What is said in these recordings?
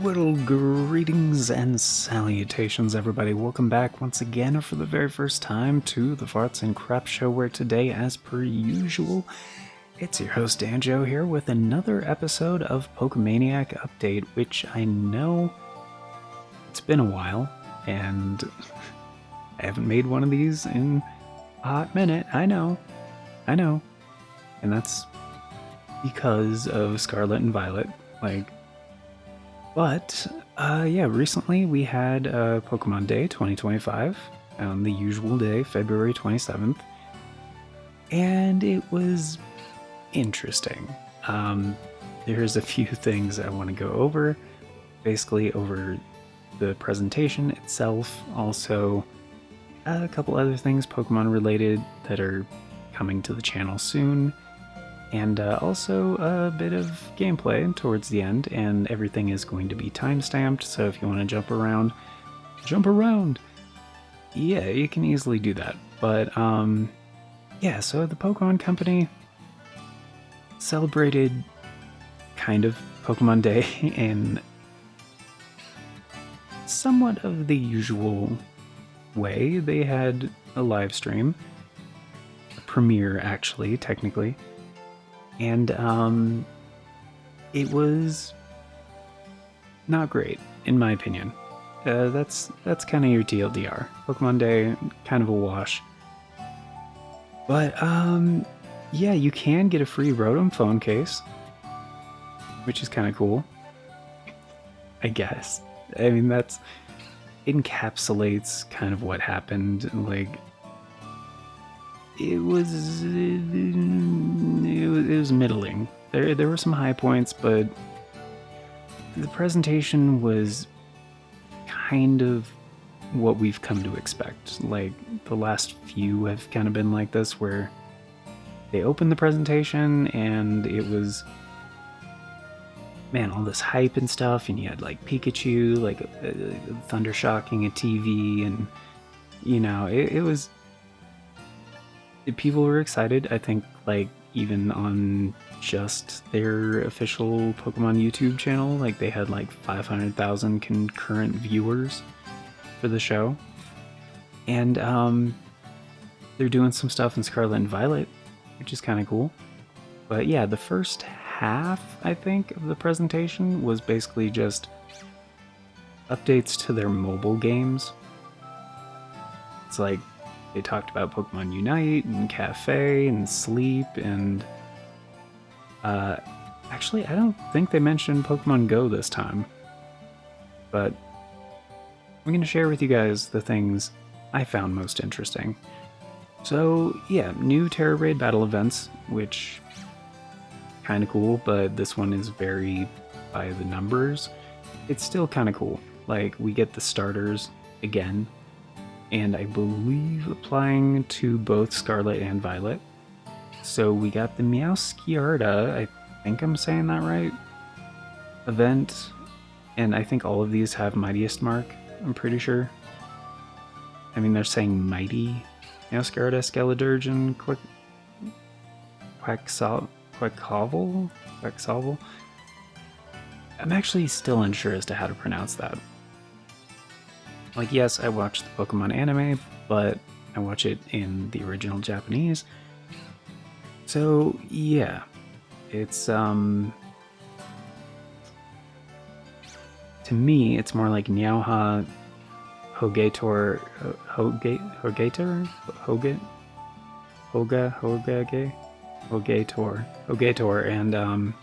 Well, greetings and salutations, everybody. Welcome back once again, or for the very first time, to the Farts and Crap Show, where today, as per usual, it's your host Danjo here with another episode of Pokemaniac Update, which I know it's been a while, and I haven't made one of these in a hot minute. I know, and that's because of Scarlet and Violet. Yeah, recently we had Pokemon Day 2025 on the usual day, February 27th, and it was interesting. There's a few things I want to go over, basically over the presentation itself, also a couple other things Pokemon related that are coming to the channel soon, and also a bit of gameplay towards the end, and everything is going to be time-stamped, so if you want to jump around, yeah, you can easily do that. But yeah, so the Pokemon Company celebrated kind of Pokemon Day in somewhat of the usual way. They had a live stream, a premiere actually, technically, and it was not great, in my opinion. That's kind of your TLDR. Pokemon Day, kind of a wash. But yeah, you can get a free Rotom phone case, which is kind of cool, I guess. I mean, that's encapsulates kind of what happened. Like, it was middling. There were some high points, but the presentation was kind of what we've come to expect. Like, the last few have kind of been like this, where they opened the presentation and it was, man, all this hype and stuff, and you had like Pikachu, like thunder shocking a TV, and you know, it was, people were excited. I think, like, even on just their official Pokemon YouTube channel, like, they had like 500,000 concurrent viewers for the show. And they're doing some stuff in Scarlet and Violet, which is kind of cool. But yeah, the first half, I think, of the presentation was basically just updates to their mobile games. It's like, they talked about Pokemon Unite and Cafe and Sleep, and actually, I don't think they mentioned Pokemon Go this time. But I'm going to share with you guys the things I found most interesting. So yeah, new Terra Raid battle events, which kind of cool, but this one is very by the numbers. It's still kind of cool. Like, we get the starters again, and I believe applying to both Scarlet and Violet. So we got the Meowscarada, I think I'm saying that right, event, and I think all of these have Mightiest Mark, I'm pretty sure. I mean, they're saying Mighty Meowscarada, Skeledurge, Quacksalvo? I'm actually still unsure as to how to pronounce that. Like, yes, I watch the Pokemon anime, but I watch it in the original Japanese. So, yeah. It's, to me, it's more like Nyauha, Hogator, and,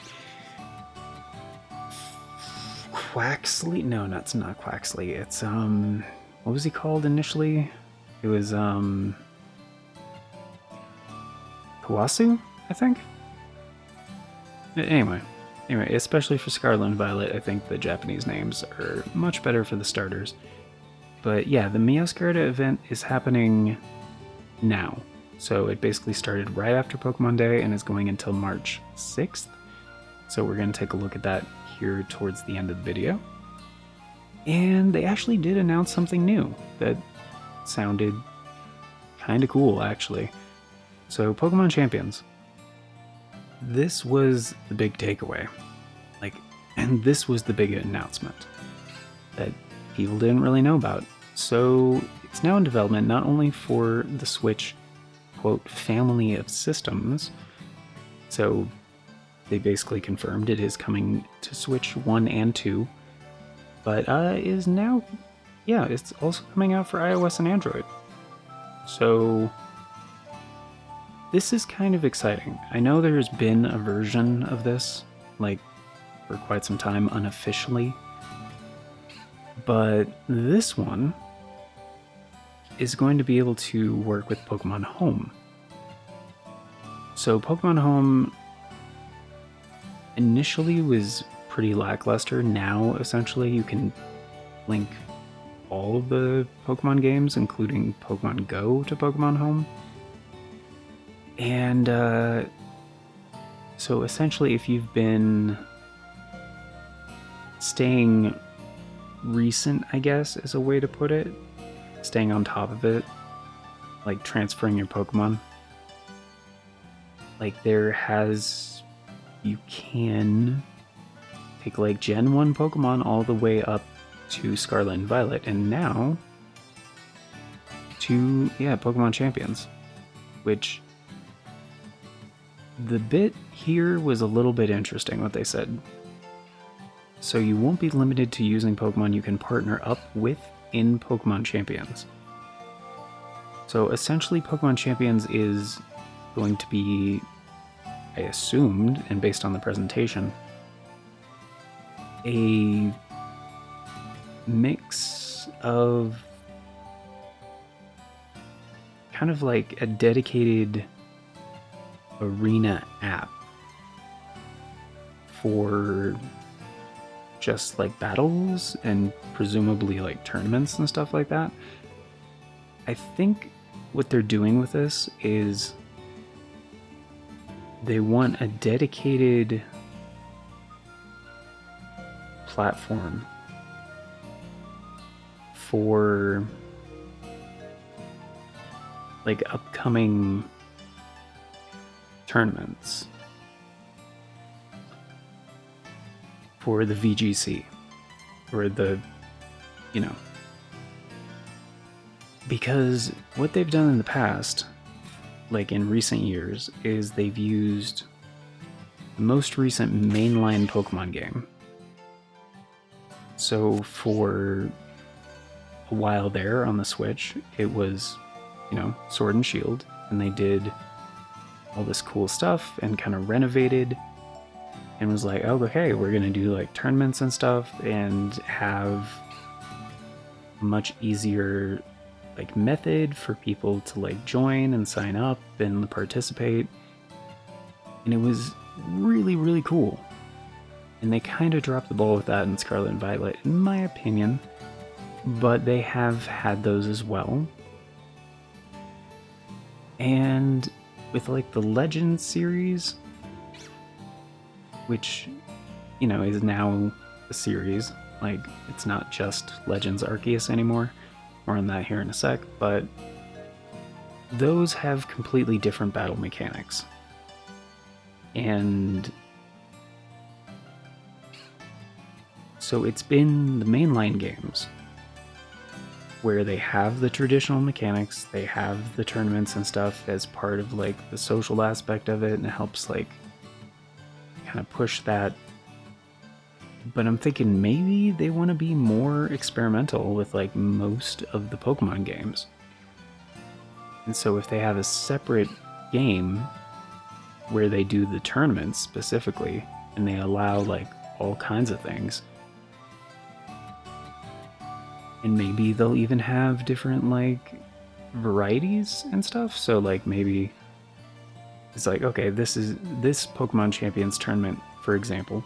Quaxley? No, that's not Quaxley. It's, what was he called initially? It was, Kawasu, I think? Anyway, especially for Scarlet and Violet, I think the Japanese names are much better for the starters. But yeah, the Meowscarada event is happening now. So it basically started right after Pokemon Day and is going until March 6th. So we're going to take a look at that here towards the end of the video. And they actually did announce something new that sounded kind of cool, actually. So, Pokemon Champions. This was the big takeaway. Like, And this was the big announcement that people didn't really know about. So it's now in development not only for the Switch, quote, family of systems. So they basically confirmed it is coming to Switch 1 and 2, but is now, yeah, it's also coming out for iOS and Android. So this is kind of exciting. I know there's been a version of this, like, for quite some time unofficially, but this one is going to be able to work with Pokemon Home. So Pokemon Home initially was pretty lackluster. Now, essentially, you can link all of the Pokemon games, including Pokemon Go, to Pokemon Home. And so essentially, if you've been staying recent, I guess, is a way to put it, staying on top of it, like transferring your Pokemon, like you can take like Gen 1 Pokemon all the way up to Scarlet and Violet, and now to, Pokemon Champions, which the bit here was a little bit interesting what they said. So you won't be limited to using Pokemon you can partner up with in Pokemon Champions. So essentially Pokemon Champions is going to be, I assumed, and based on the presentation, a mix of kind of like a dedicated arena app for just like battles and presumably like tournaments and stuff like that. I think what they're doing with this is they want a dedicated platform for like upcoming tournaments for the VGC or the, because what they've done in the past, like in recent years, is they've used the most recent mainline Pokemon game. So for a while there on the Switch, it was, Sword and Shield, and they did all this cool stuff and kind of renovated and was like, oh, okay, we're gonna do like tournaments and stuff and have a much easier like method for people to like join and sign up and participate. And it was really, really cool. And they kind of dropped the ball with that in Scarlet and Violet, in my opinion, but they have had those as well. And with like the Legends series, which, is now a series, like it's not just Legends Arceus anymore. More on that here in a sec, but those have completely different battle mechanics. And so it's been the mainline games where they have the traditional mechanics, they have the tournaments and stuff as part of like the social aspect of it, and it helps like kind of push that. But I'm thinking maybe they want to be more experimental with like most of the Pokemon games. And so if they have a separate game where they do the tournaments specifically, and they allow like all kinds of things, and maybe they'll even have different like varieties and stuff. So like maybe it's like, okay, this Pokemon Champions tournament, for example.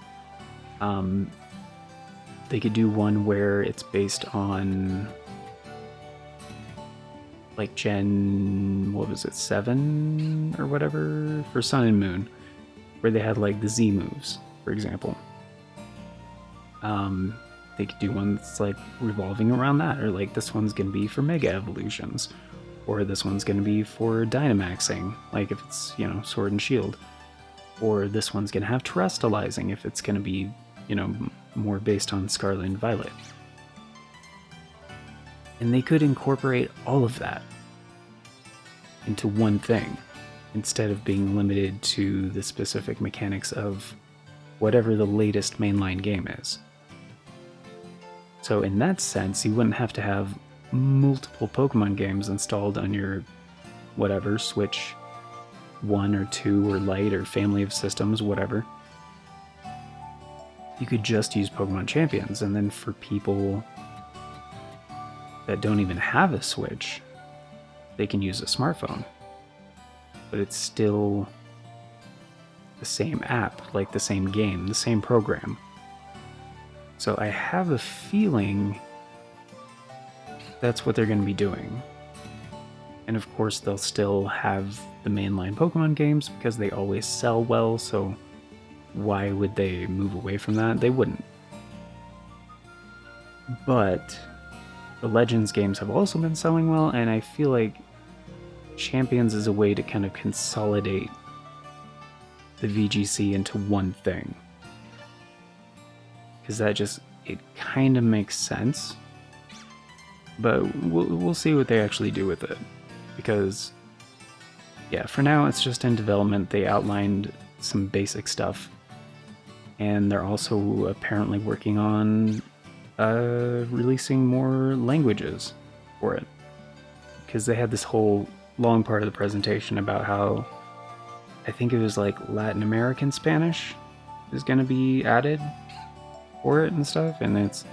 They could do one where it's based on like Gen, 7 or whatever for Sun and Moon, where they had like the Z moves, for example. They could do one that's like revolving around that, or like this one's gonna be for Mega Evolutions, or this one's gonna be for Dynamaxing, like if it's, Sword and Shield, or this one's gonna have Terrestrializing if it's gonna be more based on Scarlet and Violet. And they could incorporate all of that into one thing, instead of being limited to the specific mechanics of whatever the latest mainline game is. So in that sense, you wouldn't have to have multiple Pokemon games installed on your whatever, Switch 1 or 2 or Lite or family of systems, whatever. You could just use Pokemon Champions, and then for people that don't even have a Switch, they can use a smartphone. But it's still the same app, like the same game, the same program. So I have a feeling that's what they're going to be doing. And of course, they'll still have the mainline Pokemon games because they always sell well, so why would they move away from that? They wouldn't. But the Legends games have also been selling well, and I feel like Champions is a way to kind of consolidate the VGC into one thing. Because it kind of makes sense. But we'll see what they actually do with it. Because, yeah, for now it's just in development. They outlined some basic stuff. And they're also apparently working on releasing more languages for it. Because they had this whole long part of the presentation about how, I think it was like Latin American Spanish is going to be added for it and stuff, and it's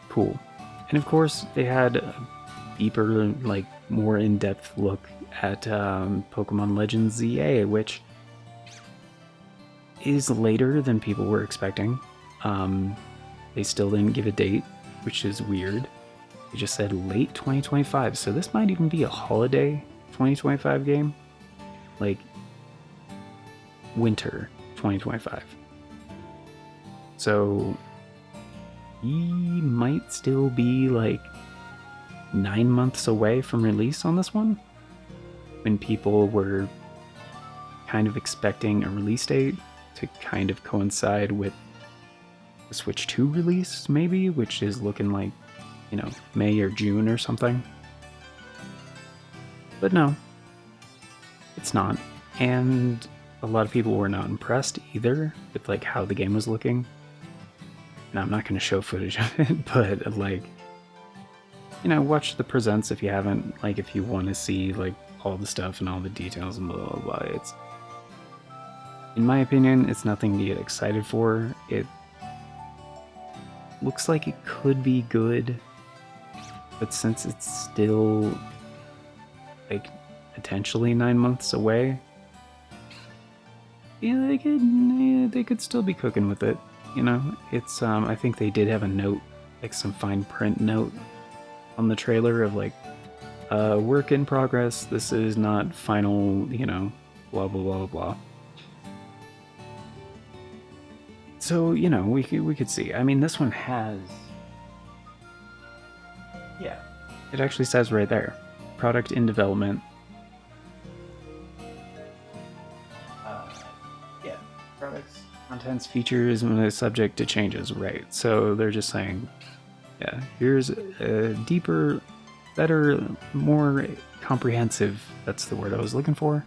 cool. And of course, they had a deeper, like more in-depth look at Pokemon Legends ZA, which is later than people were expecting. They still didn't give a date, which is weird. They just said late 2025, so this might even be a holiday 2025 game. Like, winter 2025. So, he might still be like 9 months away from release on this one, when people were kind of expecting a release date to kind of coincide with the Switch 2 release, maybe, which is looking like, May or June or something. But no, it's not. And a lot of people were not impressed either with like how the game was looking. Now, I'm not going to show footage of it, but like, watch the presents if you haven't, like if you want to see like all the stuff and all the details and blah, blah, blah. It's, in my opinion, it's nothing to get excited for. It looks like it could be good, but since it's still like potentially 9 months away, they could still be cooking with it. It's I think they did have a note, like some fine print note on the trailer of like, work in progress. This is not final, blah blah blah blah. So we could see. I mean, this one has. Yeah, it actually says right there, product in development. Yeah, products, contents, features, subject to changes, right? So they're just saying, yeah, here's a deeper, better, more comprehensive, that's the word I was looking for,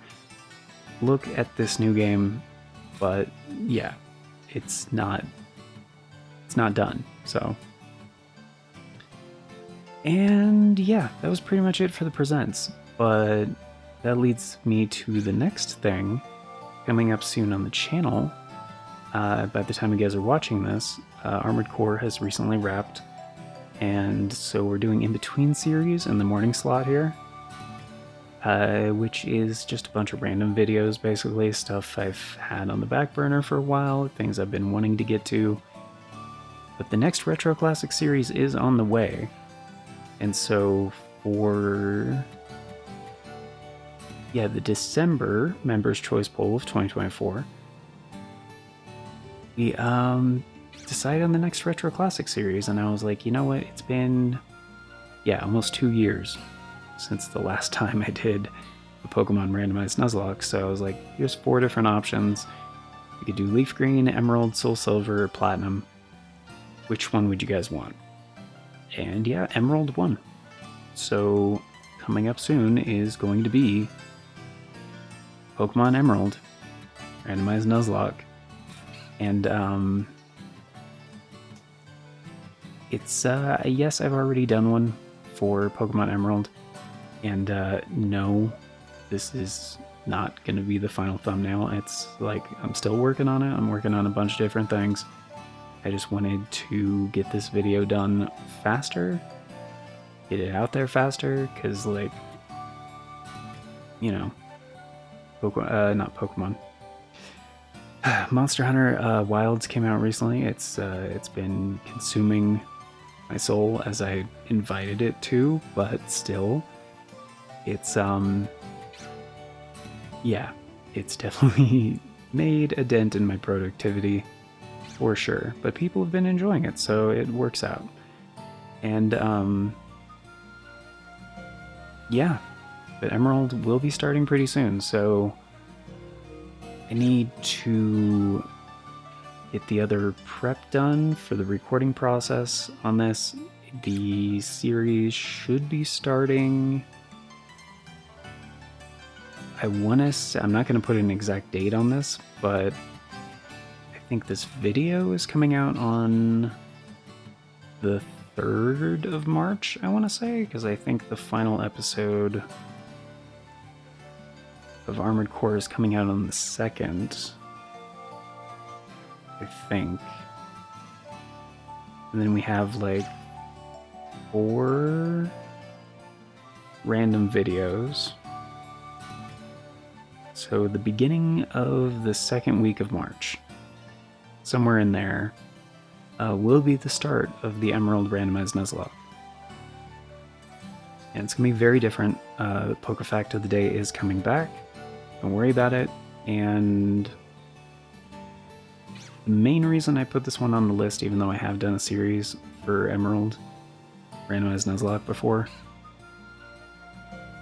look at this new game, but yeah, it's not done, so. And yeah, that was pretty much it for the presents, but that leads me to the next thing coming up soon on the channel. By the time you guys are watching this, Armored Core has recently wrapped, and so we're doing in-between series in the morning slot here, which is just a bunch of random videos, basically, stuff I've had on the back burner for a while, things I've been wanting to get to. But the next Retro Classic series is on the way. And so for, the December Members' Choice Poll of 2024, we decided on the next Retro Classic series, and I was like, you know what, it's been, almost 2 years since the last time I did a Pokemon randomized Nuzlocke, so I was like, here's 4 different options. We could do Leaf Green, Emerald, Soul Silver, Platinum. Which one would you guys want? And yeah, Emerald won. So coming up soon is going to be Pokemon Emerald, randomized Nuzlocke. And it's yes, I've already done one for Pokemon Emerald. And no, this is not going to be the final thumbnail. It's like, I'm still working on it. I'm working on a bunch of different things. I just wanted to get this video done faster, get it out there faster, because, like, you know, not Pokemon. Monster Hunter Wilds came out recently. It's been consuming my soul as I invited it to, but still, it's yeah, it's definitely made a dent in my productivity for sure, but people have been enjoying it, so it works out. And yeah, but Emerald will be starting pretty soon, so I need to get the other prep done for the recording process on this. The series should be starting, I want to say, I'm not going to put an exact date on this, but I think this video is coming out on the 3rd of March, I want to say, because I think the final episode of Armored Core is coming out on the 2nd, I think. And then we have like 4 random videos. So the beginning of the 2nd week of March, somewhere in there, will be the start of the Emerald randomized Nuzlocke. And it's going to be very different. PokeFact of the day is coming back. Don't worry about it. And the main reason I put this one on the list, even though I have done a series for Emerald randomized Nuzlocke before,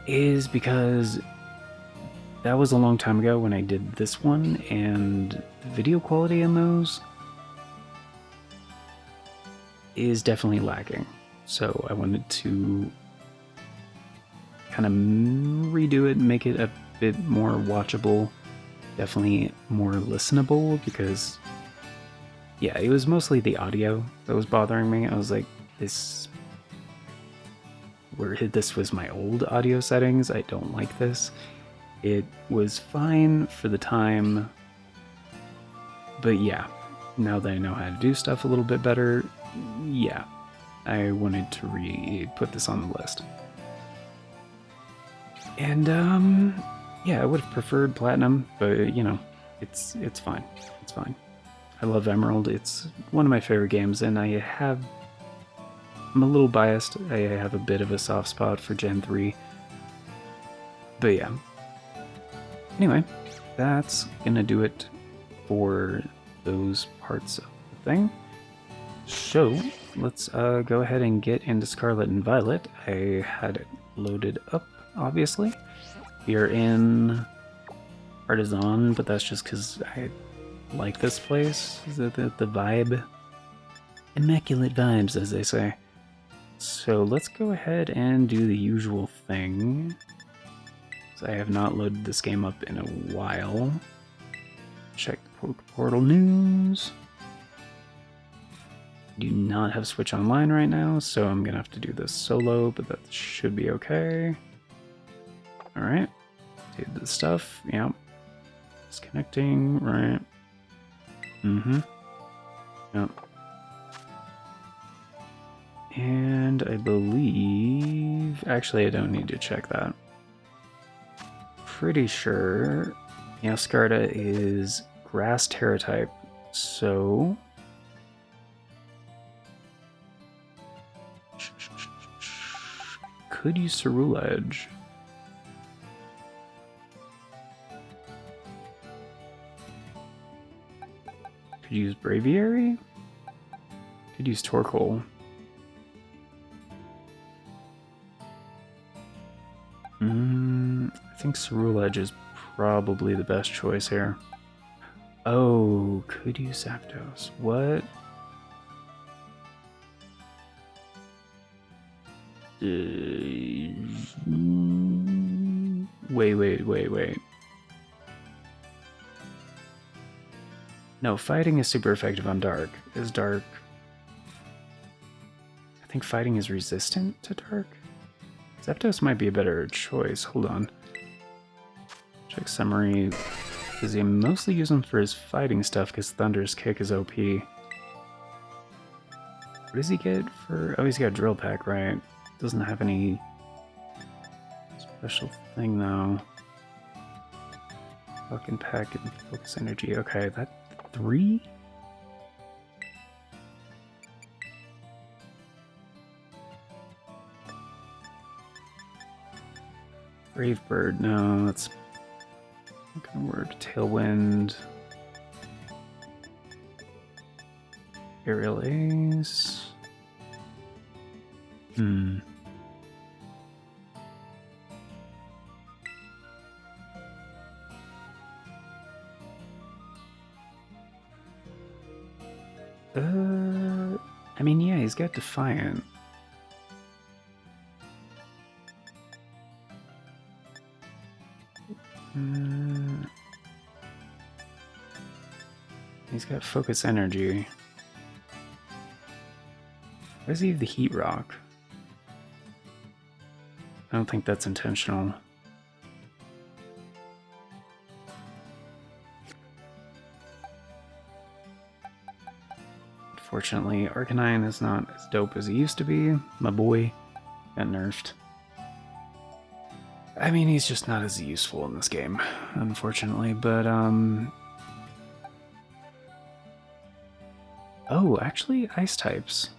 is because that was a long time ago when I did this one, and the video quality in those is definitely lacking. So I wanted to kind of redo it and make it a bit more watchable, definitely more listenable, because yeah, it was mostly the audio that was bothering me. I was like, this was my old audio settings. I don't like this. It was fine for the time, but yeah, now that I know how to do stuff a little bit better, yeah, I wanted to put this on the list. And yeah, I would have preferred Platinum, but you know, it's fine. It's fine. I love Emerald. It's one of my favorite games, and I'm a little biased. I have a bit of a soft spot for Gen 3. But yeah. Anyway, that's gonna do it for those parts of the thing. So let's go ahead and get into Scarlet and Violet. I had it loaded up, obviously. We are in Artisan, but that's just because I like this place. The vibe. Immaculate vibes, as they say. So let's go ahead and do the usual thing. I have not loaded this game up in a while. Check the Portal news. Do not have Switch Online right now, so I'm gonna have to do this solo, but that should be okay. Alright. Did the stuff, yep. Disconnecting, right. Yep. And I believe... Actually, I don't need to check that. Pretty sure Meowscarada is Grass Terra type, so... Could use Cerulege. Could use Braviary? Could use Torkoal. I think Cerulege is probably the best choice here. Oh, could use Zapdos. What? Wait. No, fighting is super effective on Dark. Is Dark... I think fighting is resistant to Dark? Zapdos might be a better choice. Hold on. Check summary. Because you mostly use him for his fighting stuff because Thunder's Kick is OP. What does he get for... Oh, he's got Drill Pack, right? Doesn't have any special thing, though. Fucking Pack and Focus Energy. Okay, that... 3? Brave Bird, no, that's not gonna work. Tailwind. Aerial Ace. I mean, yeah, he's got Defiant. He's got Focus Energy. Why does he have the Heat Rock? I don't think that's intentional. Unfortunately, Arcanine is not as dope as he used to be. My boy got nerfed. I mean, he's just not as useful in this game, unfortunately, but, Oh, actually, Ice types.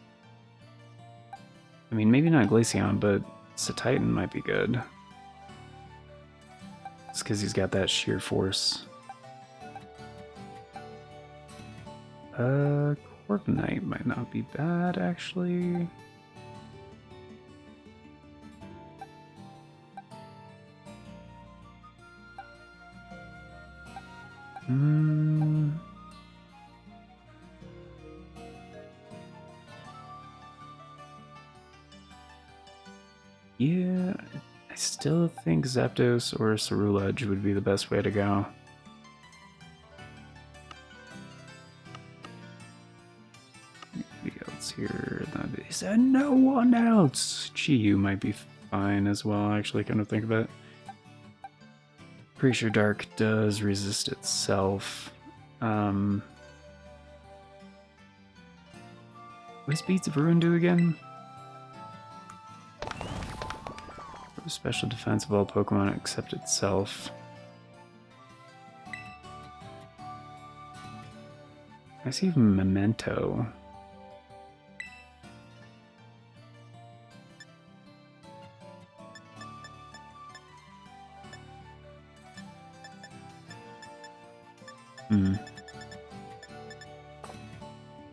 I mean, maybe not Glaceon, but Satitan might be good. It's because he's got that sheer force. Corviknight might not be bad, actually. Yeah, I still think Zapdos or Cerulege would be the best way to go. Here, is there no one else? Chi-Yu might be fine as well, actually, kind of think of it. Pretty sure Dark does resist itself. What does Beats of Ruin do again? Special defense of all Pokemon except itself. I see even Memento.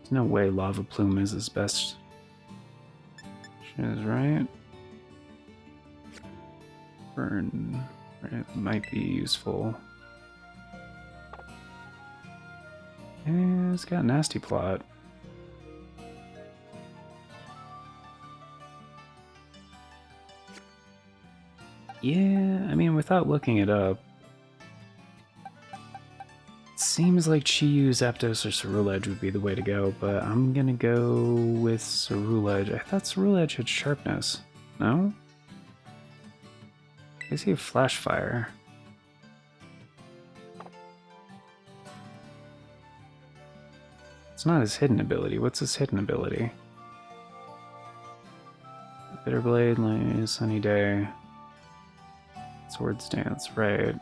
There's no way Lava Plume is his best. She is, right? Burn. Right, might be useful. It's got Nasty Plot. Yeah, I mean, without looking it up, it seems like Chi-Yu, Zapdos, or Cerulege would be the way to go, but I'm gonna go with Cerulege. I thought Cerulege had Sharpness. No? I see a Flash Fire. It's not his hidden ability. What's his hidden ability? Bitter Blade, like Sunny Day. Swords Dance, right.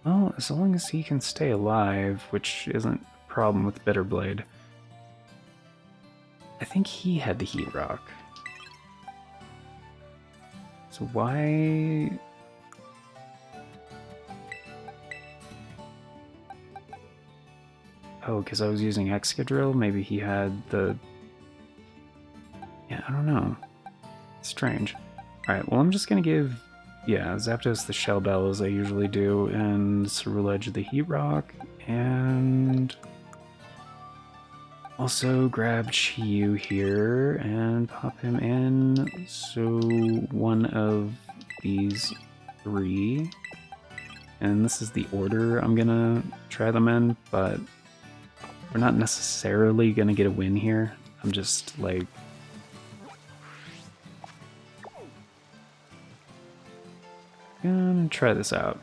Well, as long as he can stay alive, which isn't a problem with Bitter Blade. I think he had the Heat Rock. So why... Oh, because I was using Excadrill? Maybe he had the... Yeah, I don't know. Strange. Alright, well I'm just gonna give yeah, Zapdos the Shell Bell as I usually do, and Ceruledge the Heat Rock, and also grab Chiyu here and pop him in. So one of these three, and this is the order I'm gonna try them in, but we're not necessarily gonna get a win here. I'm just like gonna try this out.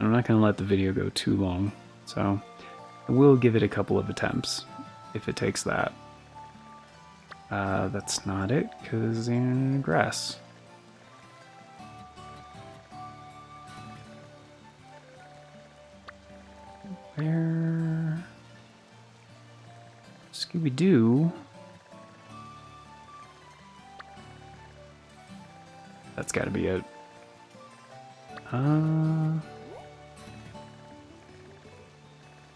I'm not gonna let the video go too long, so I will give it a couple of attempts if it takes that. That's not it, because grass. Where? Scooby-Doo? That's gotta be it.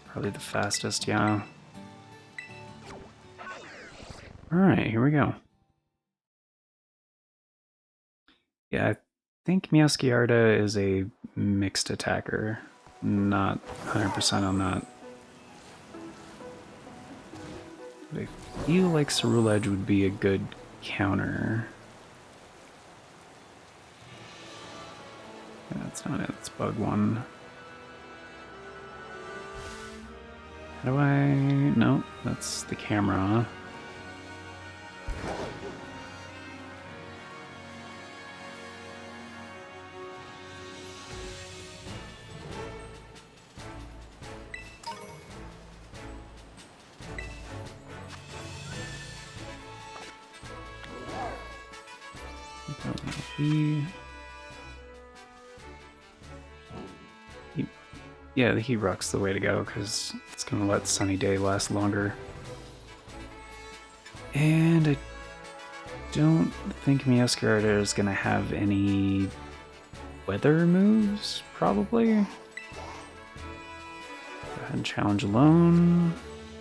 Probably the fastest, yeah. Alright, here we go. Yeah, I think Meowscarada is a mixed attacker. Not 100% on that. But I feel like Ceruledge would be a good counter. Yeah, that's not it, it's bug one. How do I... No, that's the camera. Yeah, the Heat Rock's the way to go, because it's going to let Sunny Day last longer. And I don't think Meowscarada is going to have any weather moves, probably. Go ahead and challenge alone.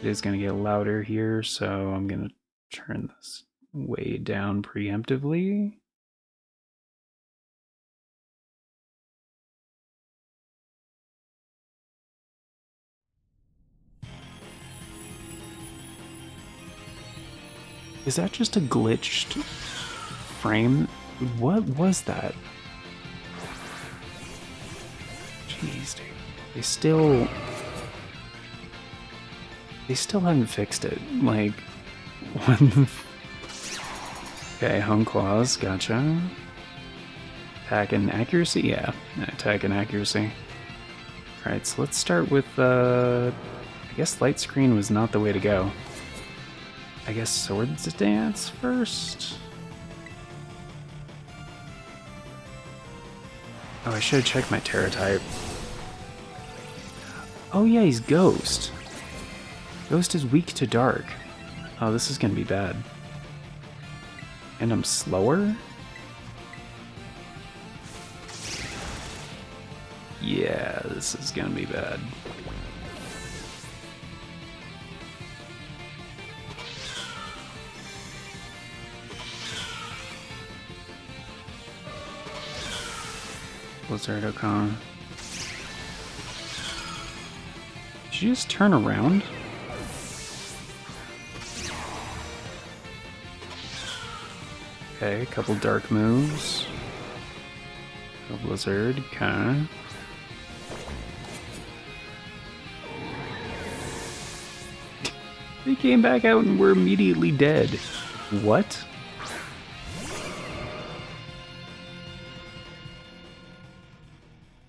It is going to get louder here, so I'm going to turn this way down preemptively. Is that just a glitched frame? What was that? Jeez, dude. They still haven't fixed it. Like, when... Okay, Home Claws, gotcha. Attack and accuracy? Yeah, attack and accuracy. Alright, so let's start with, I guess Light Screen was not the way to go. I guess Swords Dance first? Oh, I should have checked my Terra type. Oh yeah, he's Ghost. Ghost is weak to Dark. Oh, this is gonna be bad. And I'm slower? Yeah, this is gonna be bad. Blizzard.com. Did you just turn around? Okay, a couple dark moves. A Blizzard, okay. They came back out and were immediately dead. What?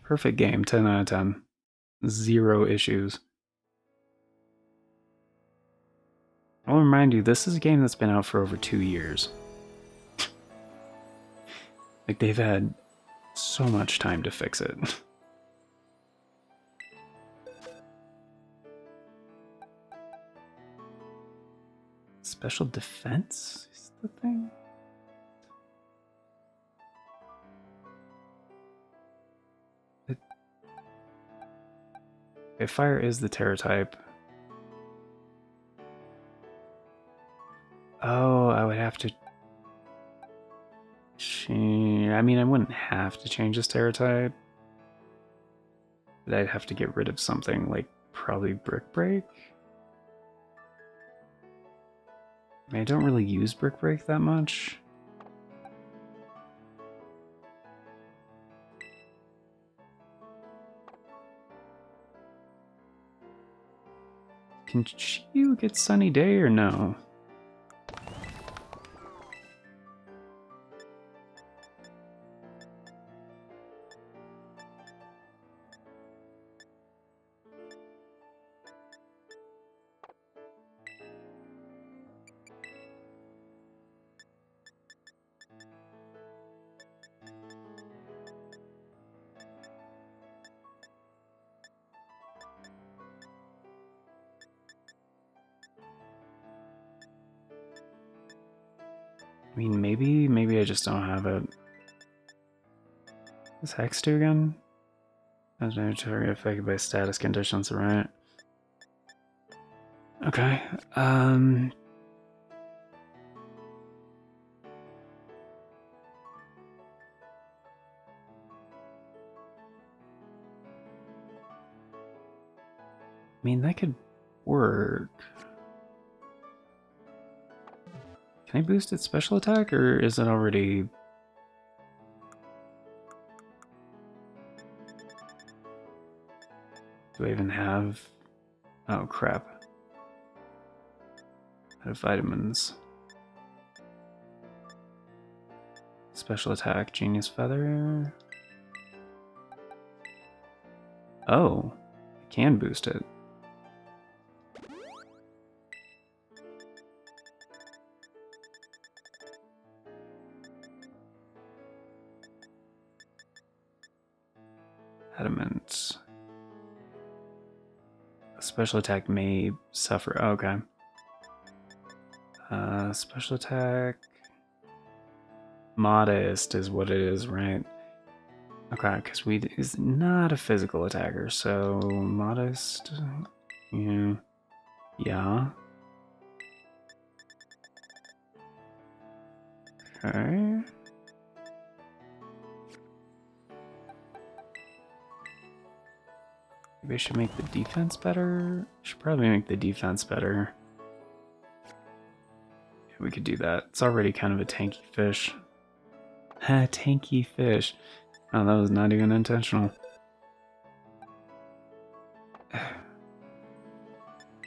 Perfect game, 10 out of 10. Zero issues. I'll remind you, this is a game that's been out for over 2 years. Like, they've had so much time to fix it. Special defense is the thing? Okay, fire is the Terra type. Oh, I would have to... I mean, I wouldn't have to change this Terra type, but I'd have to get rid of something like probably Brick Break. I mean, I don't really use Brick Break that much. Can you get Sunny Day or no? I mean, maybe I just don't have it. What's Hex do again? As no target affected by status conditions, right? Okay. I mean, that could work. Can I boost its special attack, or is it already... Do I even have... Oh, crap. I have vitamins. Special attack, Genius Feather... Oh, I can boost it. Adamant. A special attack may suffer. Oh, okay. Special attack. Modest is what it is, right? Okay, because we is not a physical attacker, so modest. Yeah. Yeah. Okay. Maybe I should make the defense better. Should probably make the defense better. Yeah, we could do that. It's already kind of a tanky fish. Tanky fish. Oh, that was not even intentional.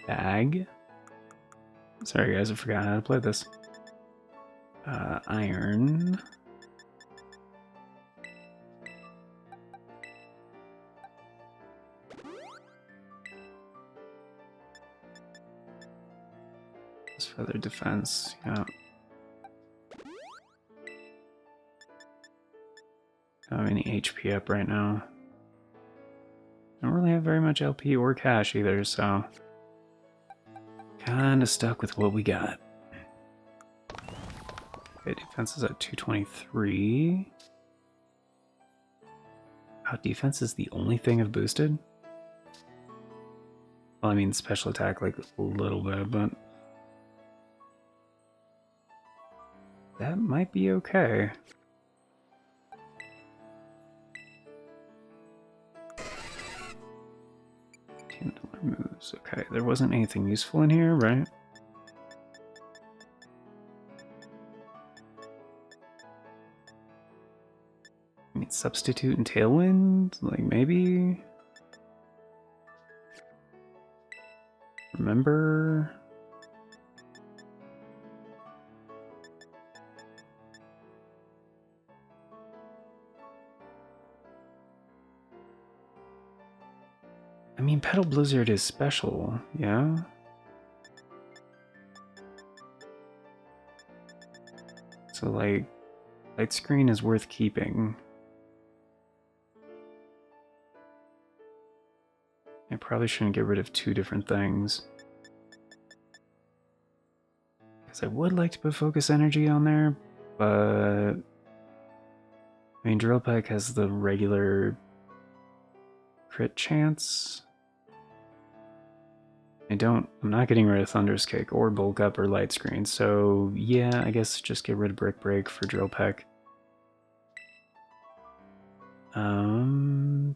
Bag? Sorry guys, I forgot how to play this. Iron. Feather defense, yeah. Don't have any HP up right now. Don't really have very much LP or cash either, so kinda stuck with what we got. Okay, defense is at 223. Wow, defense is the only thing I've boosted? Well, I mean special attack like a little bit, but that might be okay. Moves. Okay, there wasn't anything useful in here, right? I mean, substitute and tailwind? Like, maybe? Remember? I mean, Petal Blizzard is special, yeah? So, like, Light Screen is worth keeping. I probably shouldn't get rid of two different things. Because I would like to put Focus Energy on there, but... I mean, Drill Peck has the regular crit chance. I'm not getting rid of Thunder's Kick or Bulk Up or Light Screen, so yeah, I guess just get rid of Brick Break for Drill Peck. Um,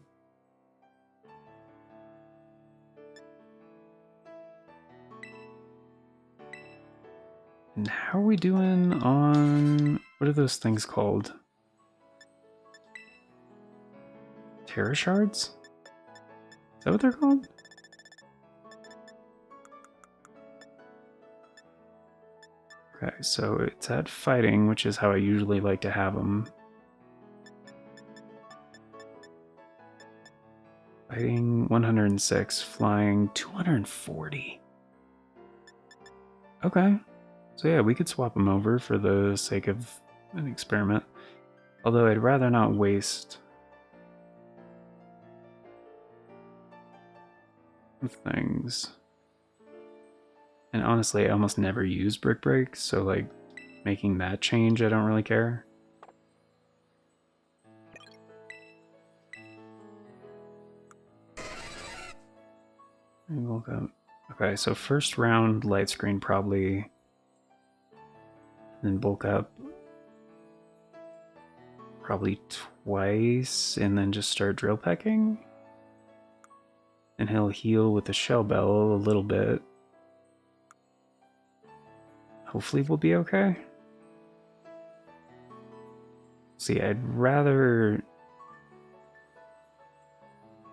and how are we doing on, what are those things called? Terra shards? Is that what they're called? Okay, so it's at fighting, which is how I usually like to have them. Fighting 106, flying 240. Okay, so yeah, we could swap them over for the sake of an experiment. Although I'd rather not waste things. And honestly, I almost never use Brick Break, so like making that change, I don't really care. Okay, so first round light screen probably, then bulk up probably twice, and then just start drill pecking. And he'll heal with the shell bell a little bit. Hopefully we'll be okay. See, I'd rather...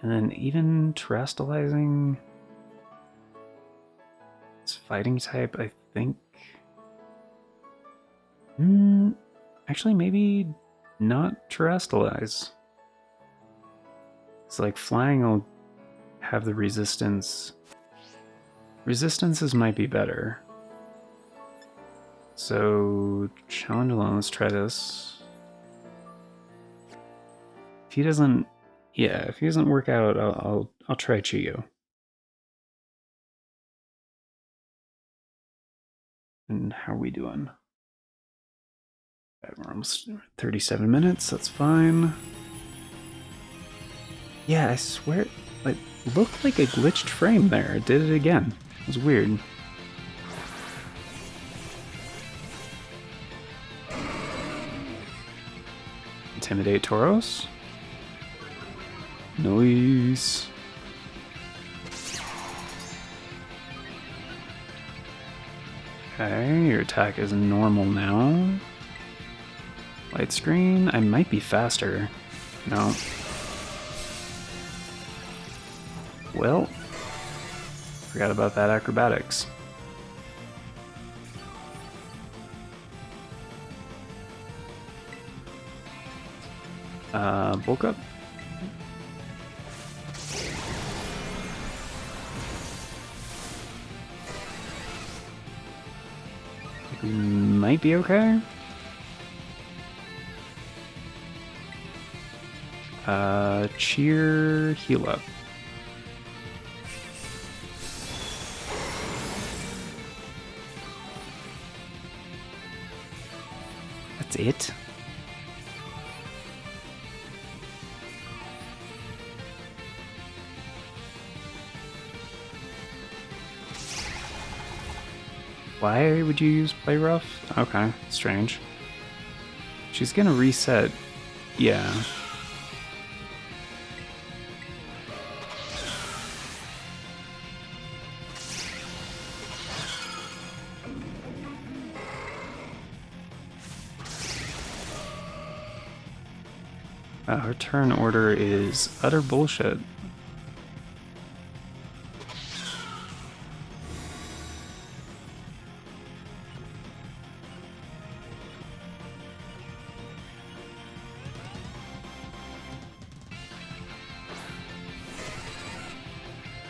And then even terastallizing... It's fighting type, I think... Actually, maybe not terastallize. It's like flying will have the resistance. Resistances might be better. So, challenge alone, let's try this. If he doesn't, yeah, if he doesn't work out, I'll try Chiyo. And how are we doing? We're almost 37 minutes, that's fine. Yeah, I swear, it looked like a glitched frame there. It did it again. It was weird. Intimidate Tauros. Nice. Okay, your attack is normal now. Light screen, I might be faster. No. Well, forgot about that acrobatics. Bulk up. We might be okay. Cheer, heal up. That's it? Why would you use Play Rough? Okay, strange. She's gonna reset. Yeah. Her turn order is utter bullshit.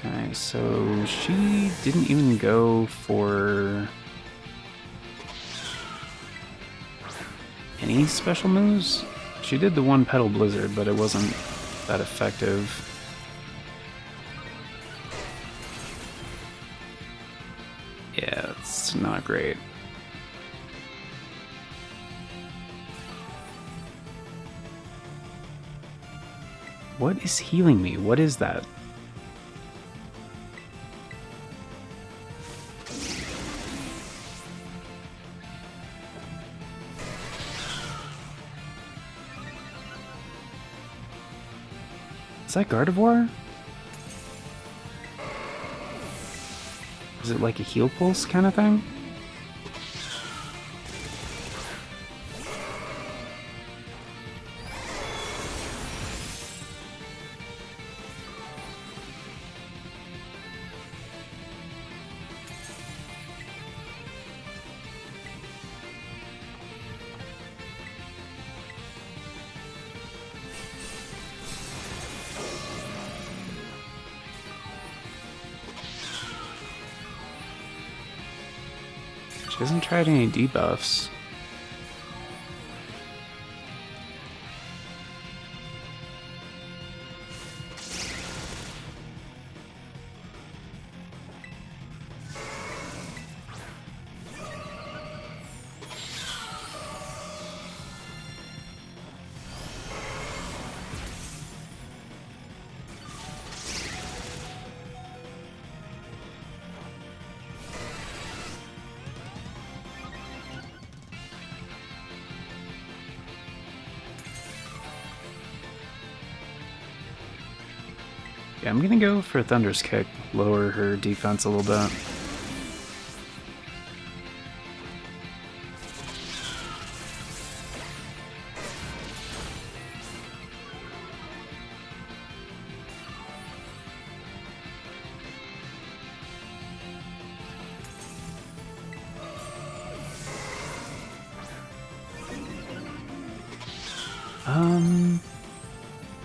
Okay, so she didn't even go for any special moves? She did the one Petal Blizzard, but it wasn't that effective. Yeah, it's not great. What is healing me? What is that? Is that Gardevoir? Is it like a heal pulse kind of thing? She hasn't tried any debuffs. Yeah, I'm gonna go for Thunder's Kick, lower her defense a little bit.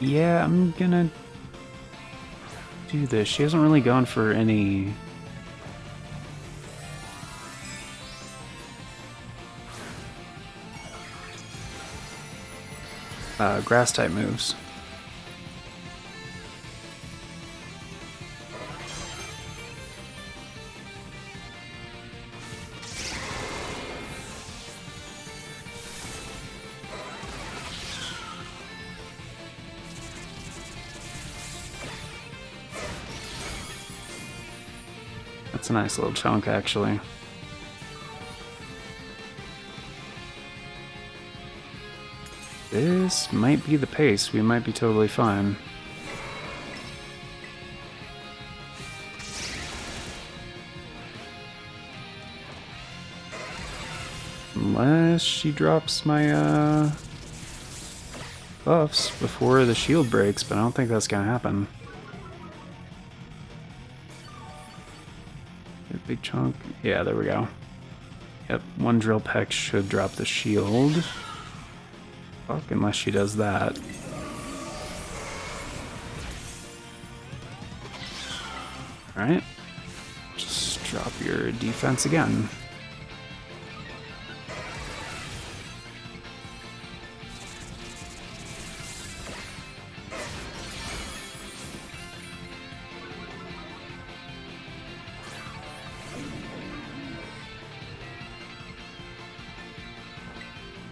Yeah, I'm gonna do this. She hasn't really gone for any grass type moves. That's a nice little chunk, actually. This might be the pace. We might be totally fine. Unless she drops my buffs before the shield breaks, but I don't think that's gonna happen. Big chunk. Yeah, there we go. Yep, one Drill Peck should drop the shield. Fuck, unless she does that. Alright. Just drop your defense again.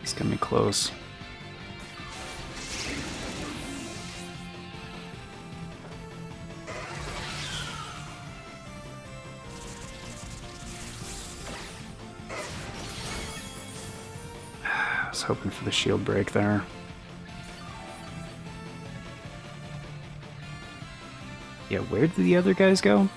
It's gonna be close. I was hoping for the shield break there. Yeah, where did the other guys go?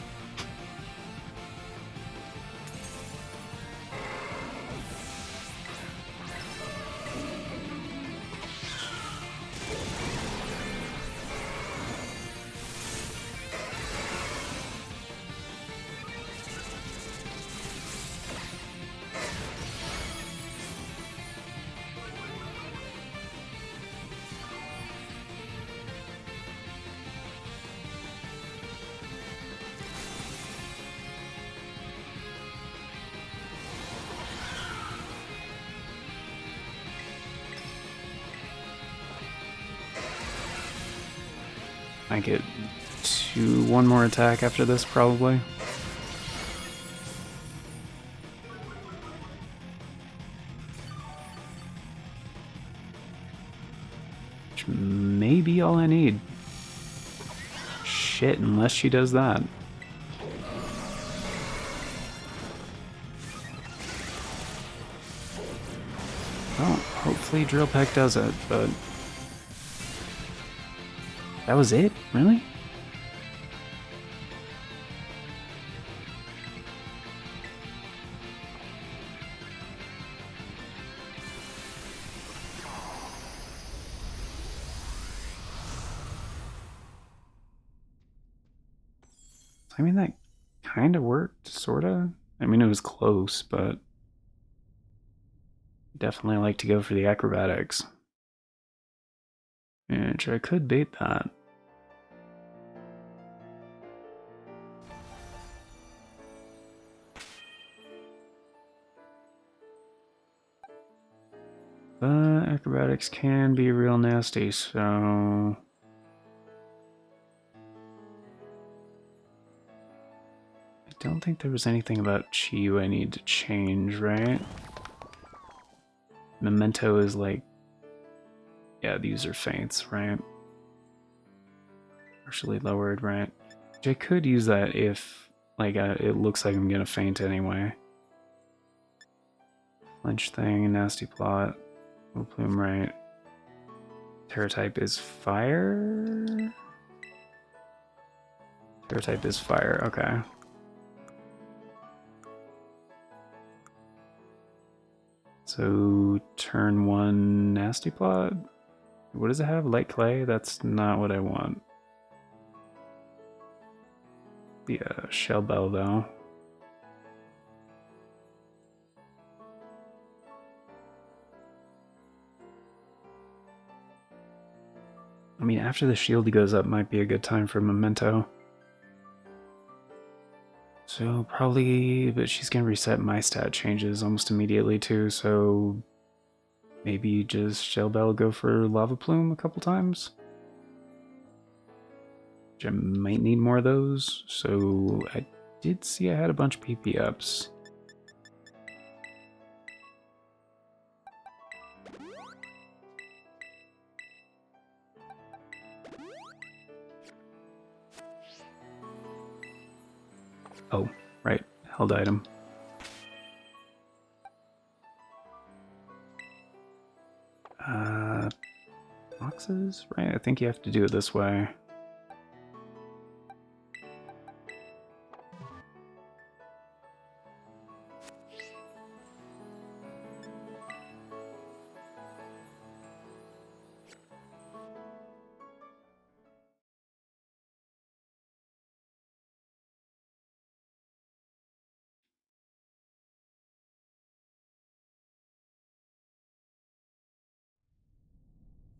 I get one more attack after this, probably. Which may be all I need. Shit, unless she does that. Well, hopefully Drill Peck does it, but That was it? Really? I mean, that kind of worked, sort of. I mean, it was close, but definitely like to go for the acrobatics. Which I could bait that. But acrobatics can be real nasty, so... I don't think there was anything about Chi I need to change, right? Memento is like... Yeah, these are feints, right? Partially lowered, right? Which I could use that if, like, it looks like I'm gonna faint anyway. Lunch thing, nasty plot. Full plume, right? Terra type is fire? Terra type is fire, okay. So, turn 1 nasty plot? What does it have? Light clay? That's not what I want. The shell bell, though. I mean, after the shield goes up might be a good time for Memento. So probably, but she's gonna reset my stat changes almost immediately too, so maybe just Shell Bell go for Lava Plume a couple times? Which I might need more of those, so I did see I had a bunch of PP ups. Oh, right, held item. Boxes, right? I think you have to do it this way.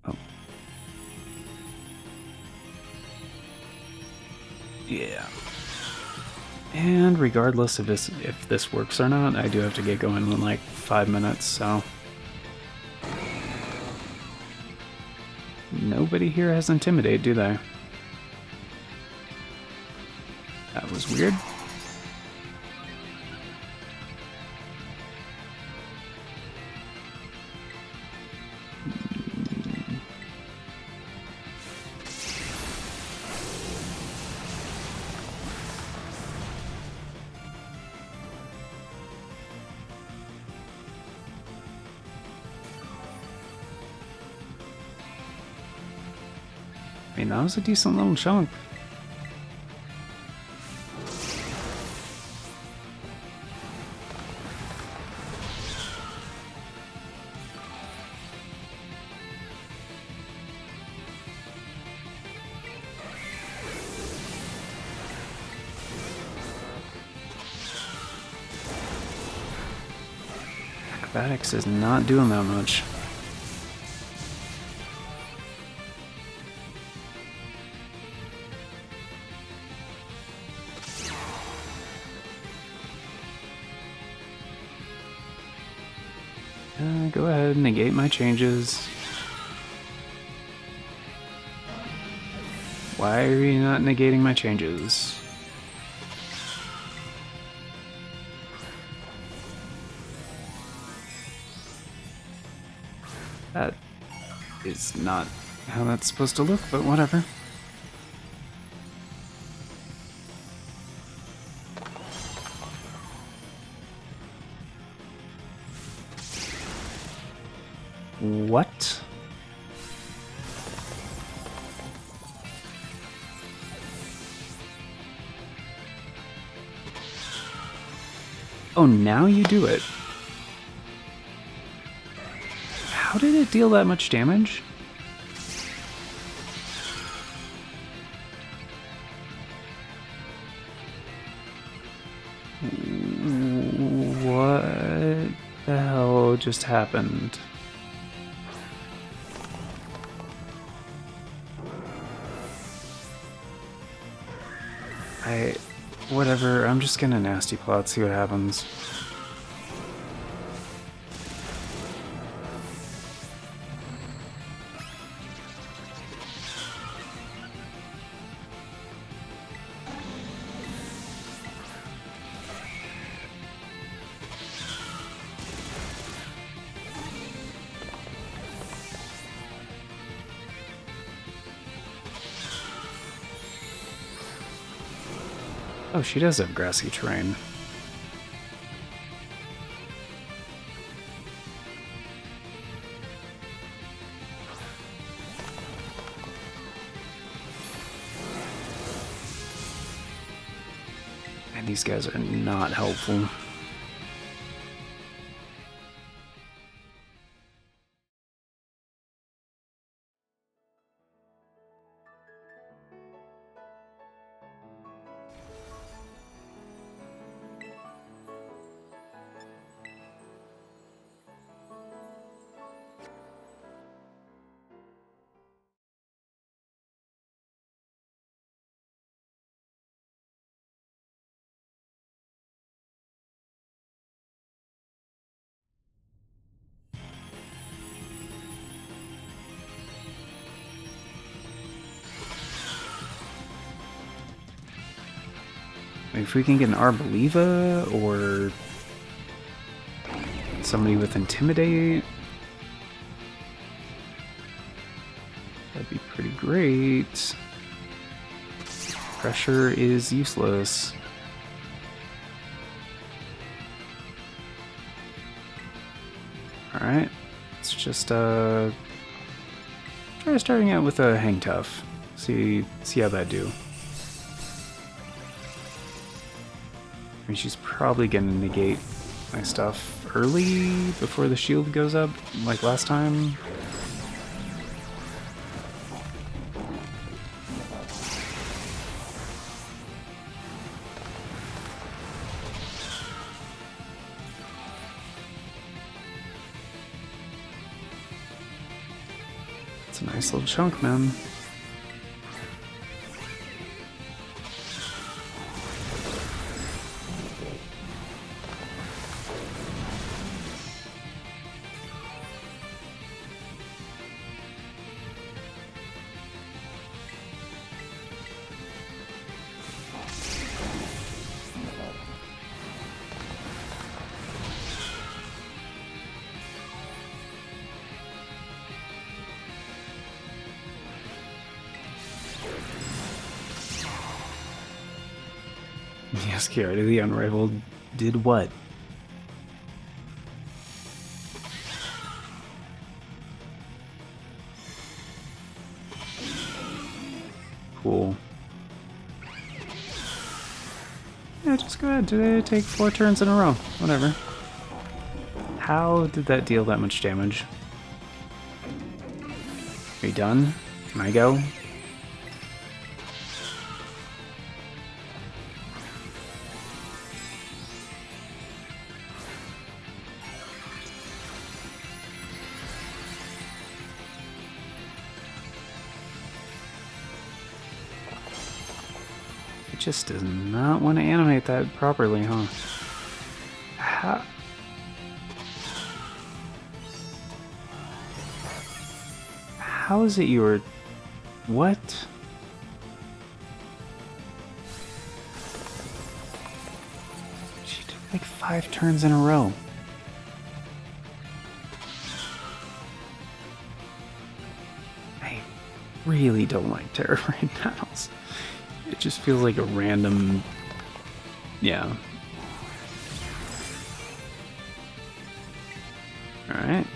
Oh. Yeah. And regardless of if this works or not, I do have to get going in like 5 minutes, so... Nobody here has Intimidate, do they? That was weird. I mean, that was a decent little chunk. Acrobatics is not doing that much. Go ahead and negate my changes. Why are you not negating my changes? That is not how that's supposed to look, but whatever. What? Oh, now you do it. How did it deal that much damage? What the hell just happened? Whatever, I'm just gonna nasty plot, see what happens. Oh, she does have grassy terrain. And these guys are not helpful. If we can get an Arboliva or somebody with Intimidate, that'd be pretty great. Pressure is useless. Alright, let's just try starting out with a Hang Tough. See how that do. I mean, she's probably gonna negate my stuff early before the shield goes up, like last time. It's a nice little chunk, man. Meowscarada the Unrivaled did what? Cool. Yeah, just go ahead. Today take 4 turns in a row. Whatever. How did that deal that much damage? Are you done? Can I go? It just does not want to animate that properly, huh? How is it you were... What? She took like 5 turns in a row. I really don't like Terror Raid battles. It just feels like a random... Yeah. Alright.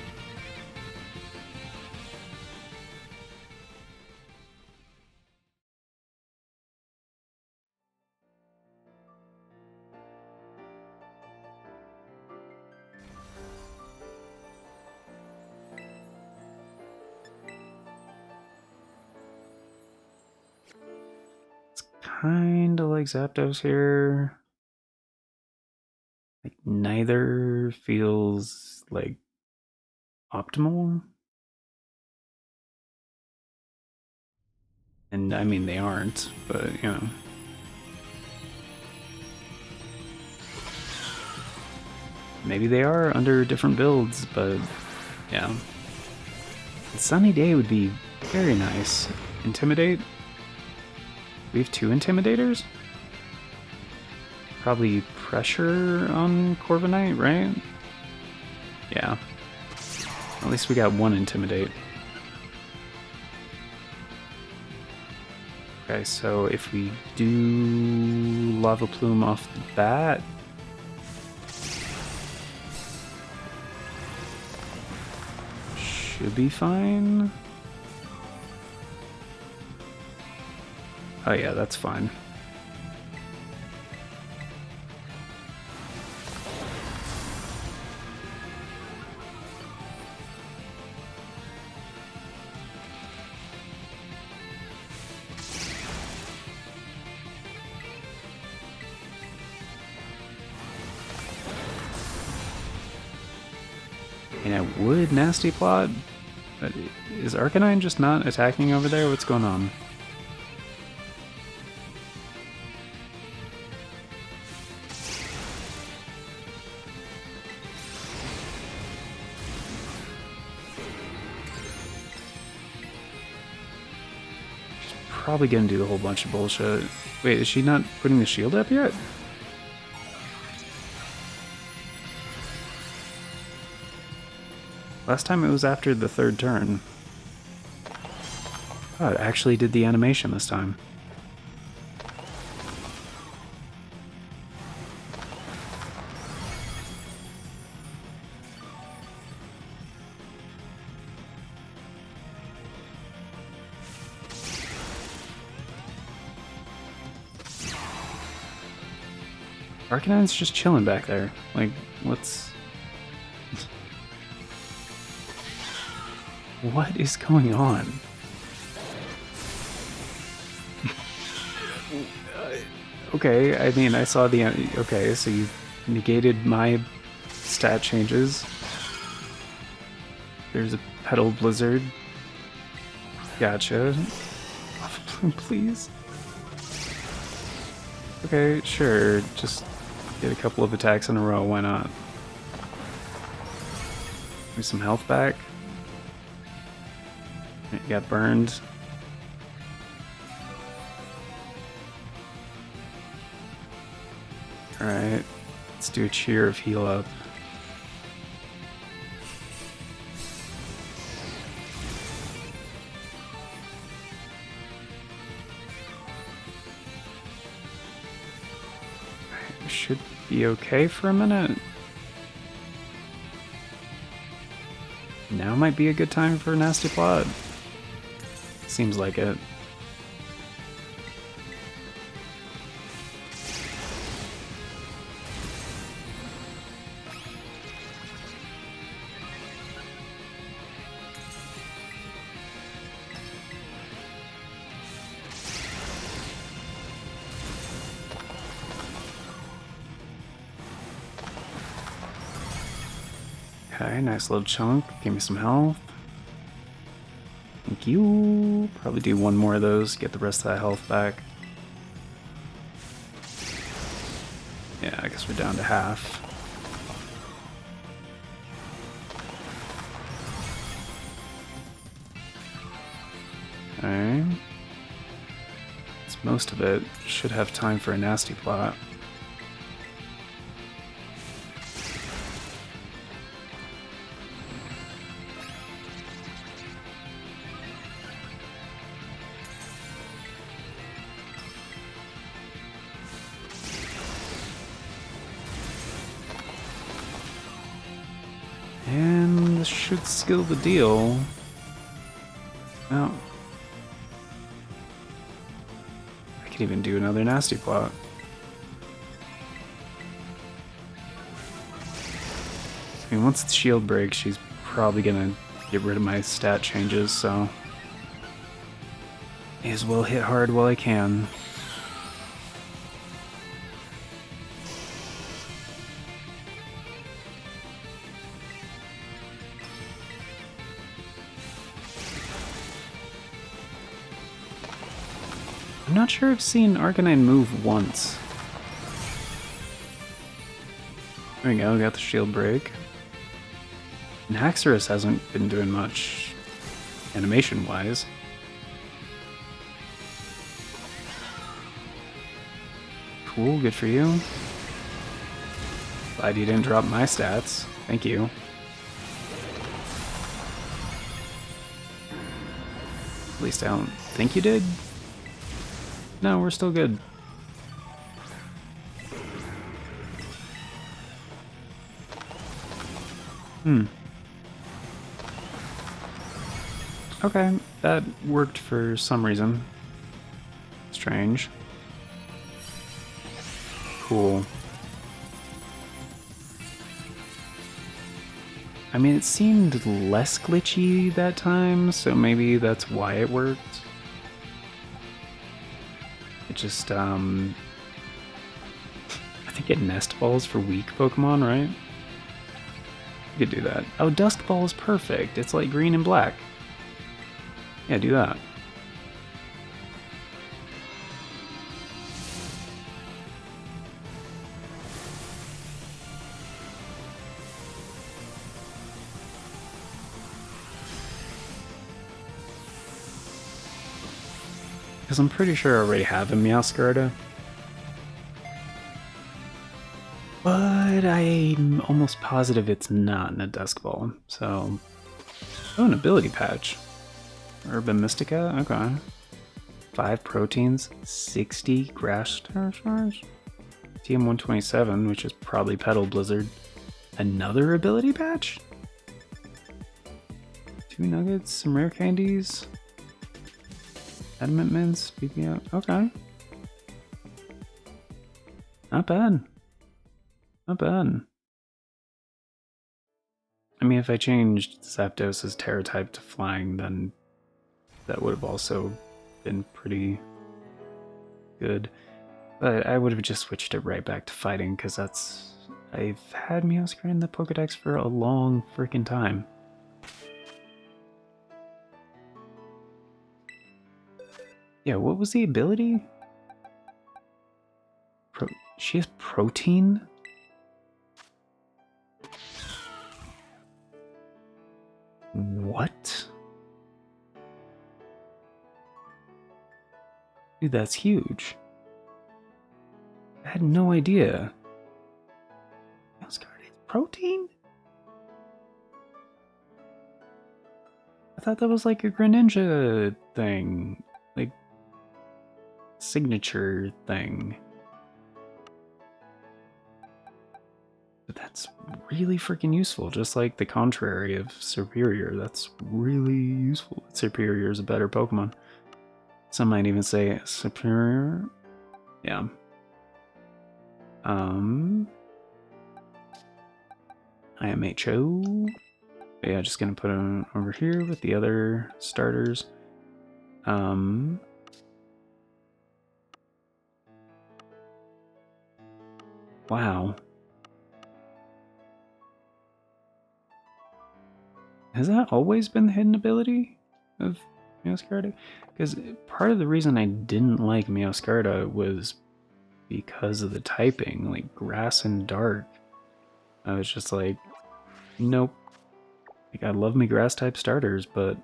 kinda like Zapdos here. Like neither feels like optimal. And I mean they aren't, but you know. Maybe they are under different builds, but yeah. A sunny day would be very nice. Intimidate? We have 2 Intimidators? Probably pressure on Corviknight, right? Yeah. At least we got 1 Intimidate. Okay, so if we do Lava Plume off the bat, should be fine. Oh yeah, that's fine. And I would Nasty Plot, but is Arcanine just not attacking over there? What's going on? She's probably gonna do a whole bunch of bullshit. Wait, is she not putting the shield up yet? Last time it was after the 3rd turn. Oh, it actually did the animation this time. Arcanine's just chilling back there. Like, what's... What is going on? Okay, I mean, I saw the... Okay, so you negated my stat changes. There's a Petal Blizzard. Gotcha. Lava Plume, please. Okay, sure, just get a couple of attacks in a row, why not? Give me some health back. You got burned. Alright, let's do a cheer of heal up. Should be okay for a minute. Now might be a good time for a Nasty Plot. Seems like it. Okay, nice little chunk. Give me some health. Thank you. Probably do one more of those, get the rest of that health back. Yeah, I guess we're down to half. Okay. It's most of it. Should have time for a Nasty Plot. And this should seal the deal. Oh. I could even do another Nasty Plot. I mean, once the shield breaks, she's probably gonna get rid of my stat changes, so may as well hit hard while I can. I'm not sure I've seen Arcanine move once. There we go, got the shield break. And Haxorus hasn't been doing much animation-wise. Cool, good for you. Glad you didn't drop my stats. Thank you. At least I don't think you did. No, we're still good. Okay, that worked for some reason. Strange. Cool. I mean, it seemed less glitchy that time, so maybe that's why it worked. It just, I think it nest balls for weak Pokemon, right? You could do that. Oh, Dusk Ball is perfect. It's like green and black. Yeah, do that. Because I'm pretty sure I already have a Meowscarada. But I'm almost positive it's not in a Dusk Ball, so... Oh, an ability patch. Urban Mystica? Okay. 5 proteins, 60 grass charge, TM127, which is probably Petal Blizzard. Another ability patch? 2 nuggets, some rare candies. Adamant mints, BBO. Okay. Not bad. Not bad. I mean, if I changed Zapdos's Terra type to flying, then that would have also been pretty good. But I would have just switched it right back to fighting, because that's... I've had Meowscarada in the Pokedex for a long freaking time. Yeah, what was the ability? She has protein? What? Dude, that's huge. I had no idea. Meowscarada is protein? I thought that was like a Greninja thing. Like, signature thing. But that's really freaking useful, just like the contrary of Superior. That's really useful. Superior is a better Pokemon. Some might even say Superior. Yeah. IMHO. But yeah, just gonna put them over here with the other starters. Wow. Has that always been the hidden ability of Meowscarada? Because part of the reason I didn't like Meowscarada was because of the typing, like grass and dark. I was just like, nope. Like, I love me grass type starters, but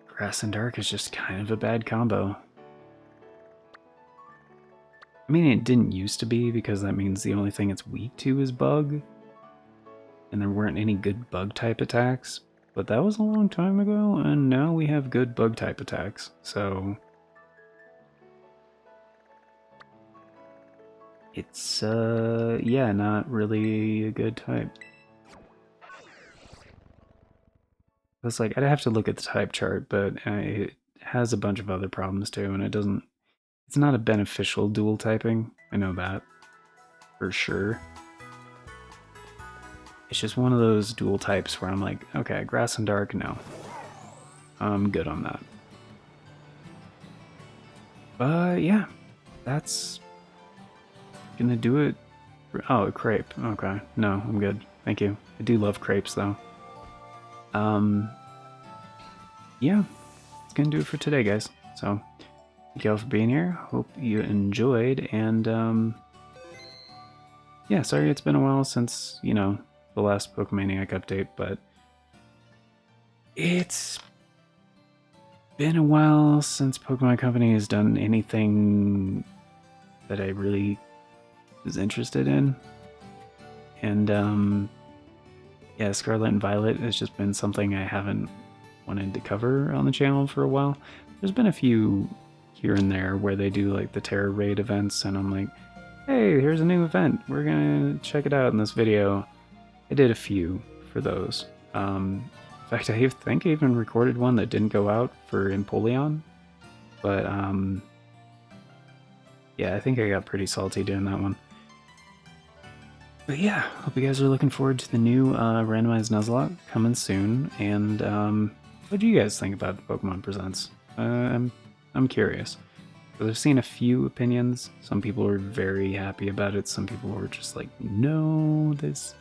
grass and dark is just kind of a bad combo. I mean, it didn't used to be, because that means the only thing it's weak to is bug. And there weren't any good bug type attacks, but that was a long time ago, and now we have good bug type attacks, so it's yeah, not really a good type. It's like, I'd have to look at the type chart, but it has a bunch of other problems too, and it's not a beneficial dual typing. I know that for sure. It's just one of those dual types where I'm like, okay, grass and dark, no. I'm good on that. But yeah, that's gonna do it. Oh, a crepe. Okay, no, I'm good. Thank you. I do love crepes though. Yeah, it's gonna do it for today, guys. So, thank you all for being here. Hope you enjoyed, and yeah, sorry it's been a while since, you know, the last Pokemaniac update, but it's been a while since Pokemon Company has done anything that I really was interested in. And yeah, Scarlet and Violet has just been something I haven't wanted to cover on the channel for a while. There's been a few here and there where they do like the Terror Raid events, and I'm like, hey, here's a new event, we're gonna check it out in this video. I did a few for those. In fact, I think I even recorded one that didn't go out for Empoleon, but yeah, I think I got pretty salty doing that one. But yeah, hope you guys are looking forward to the new randomized Nuzlocke coming soon. And what do you guys think about the Pokemon Presents? I'm curious. Because I've seen a few opinions. Some people were very happy about it. Some people were just like, no, this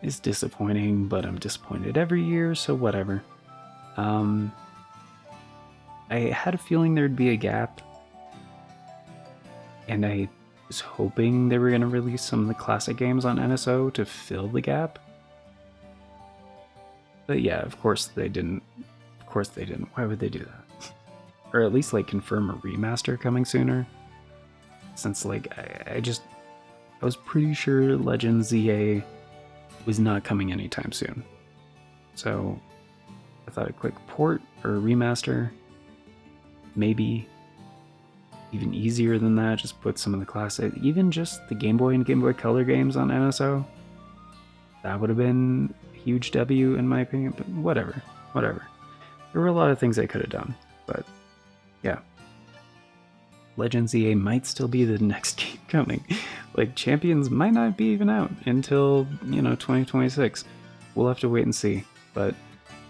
is disappointing, but I'm disappointed every year, so whatever. I had a feeling there'd be a gap, and I was hoping they were going to release some of the classic games on NSO to fill the gap. But yeah, of course they didn't. Of course they didn't. Why would they do that? Or at least like confirm a remaster coming sooner. Since like I was pretty sure Legend ZA was not coming anytime soon. So I thought a quick port or a remaster, maybe even easier than that, just put some of the classic, even just the Game Boy and Game Boy Color games on NSO. That would have been a huge W in my opinion, but whatever. There were a lot of things I could have done, but yeah. Legend ZA might still be the next game coming. Like, Champions might not be even out until, you know, 2026. We'll have to wait and see. But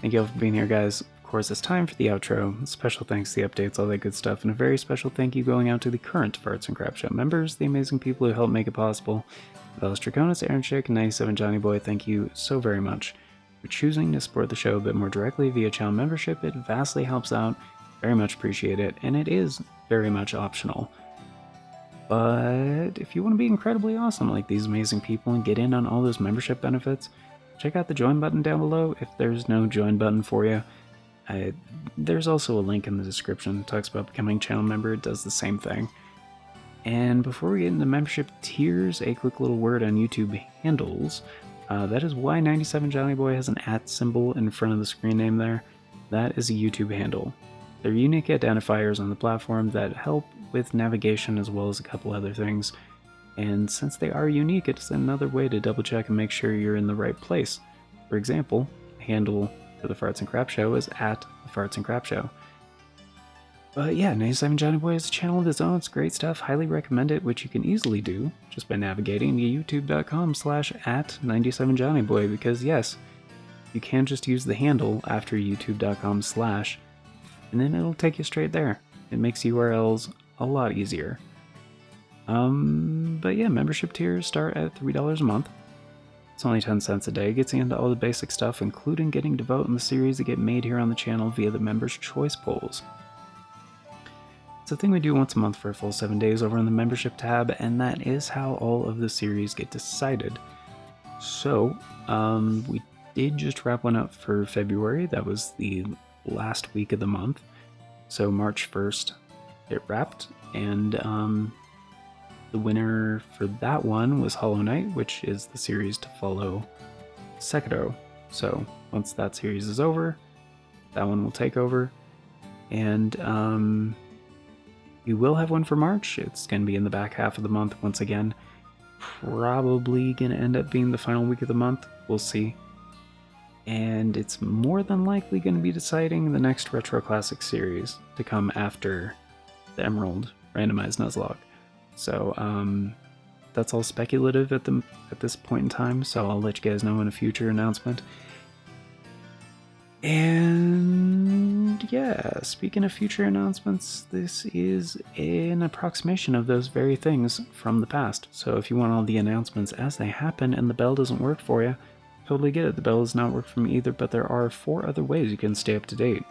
thank you all for being here, guys. Of course, it's time for the outro. Special thanks to the updates, all that good stuff, and a very special thank you going out to the current Farts and Crap Show members, the amazing people who helped make it possible. Velas Draconis, Aaron Chick, 97 Johnny Boy, thank you so very much for choosing to support the show a bit more directly via channel membership. It vastly helps out. Very much appreciate it, and it is very much optional. But if you want to be incredibly awesome like these amazing people and get in on all those membership benefits, check out the join button down below if there's no join button for you. There's also a link in the description that talks about becoming a channel member. It does the same thing. And before we get into membership tiers, a quick little word on YouTube handles. That is why 97 Johnny Boy has an @ symbol in front of the screen name there. That is a YouTube handle. They're unique identifiers on the platform that help with navigation as well as a couple other things. And since they are unique, it's another way to double check and make sure you're in the right place. For example, the handle for the Farts and Crap Show is @ the Farts and Crap Show. But yeah, 97 Johnny Boy has a channel of his own. It's great stuff. Highly recommend it, which you can easily do just by navigating to youtube.com/@97johnnyboy, because yes, you can just use the handle after youtube.com/ and then it'll take you straight there. It makes URLs a lot easier. But yeah, membership tiers start at $3 a month. It's only 10 cents a day. Gets you into all the basic stuff, including getting to vote in the series that get made here on the channel via the Members' Choice polls. It's a thing we do once a month for a full 7 days over in the membership tab, and that is how all of the series get decided. So, we did just wrap one up for February. That was the last week of the month. So March 1st, it wrapped, and the winner for that one was Hollow Knight, which is the series to follow Sekiro. So once that series is over, that one will take over. And we will have one for March. It's going to be in the back half of the month once again. Probably going to end up being the final week of the month. We'll see. And it's more than likely going to be deciding the next Retro Classic series to come after the Emerald randomized Nuzlocke. So that's all speculative at this point in time, so I'll let you guys know in a future announcement. And yeah, speaking of future announcements, this is an approximation of those very things from the past. So if you want all the announcements as they happen and the bell doesn't work for you, totally get it. The bell does not work for me either, but there are 4 other ways you can stay up to date.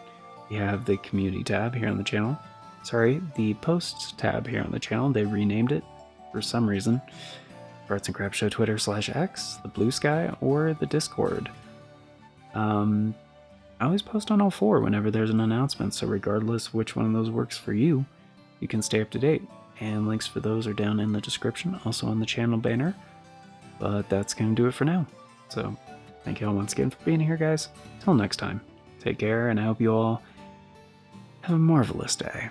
We have the community tab here on the channel. Sorry, the posts tab here on the channel. They renamed it for some reason. Arts and Crafts Show Twitter/X, the Bluesky, or the Discord. I always post on all four whenever there's an announcement, so regardless of which one of those works for you, you can stay up to date. And links for those are down in the description, also on the channel banner. But that's going to do it for now. So, thank you all once again for being here, guys. Till next time, take care, and I hope you all have a marvelous day.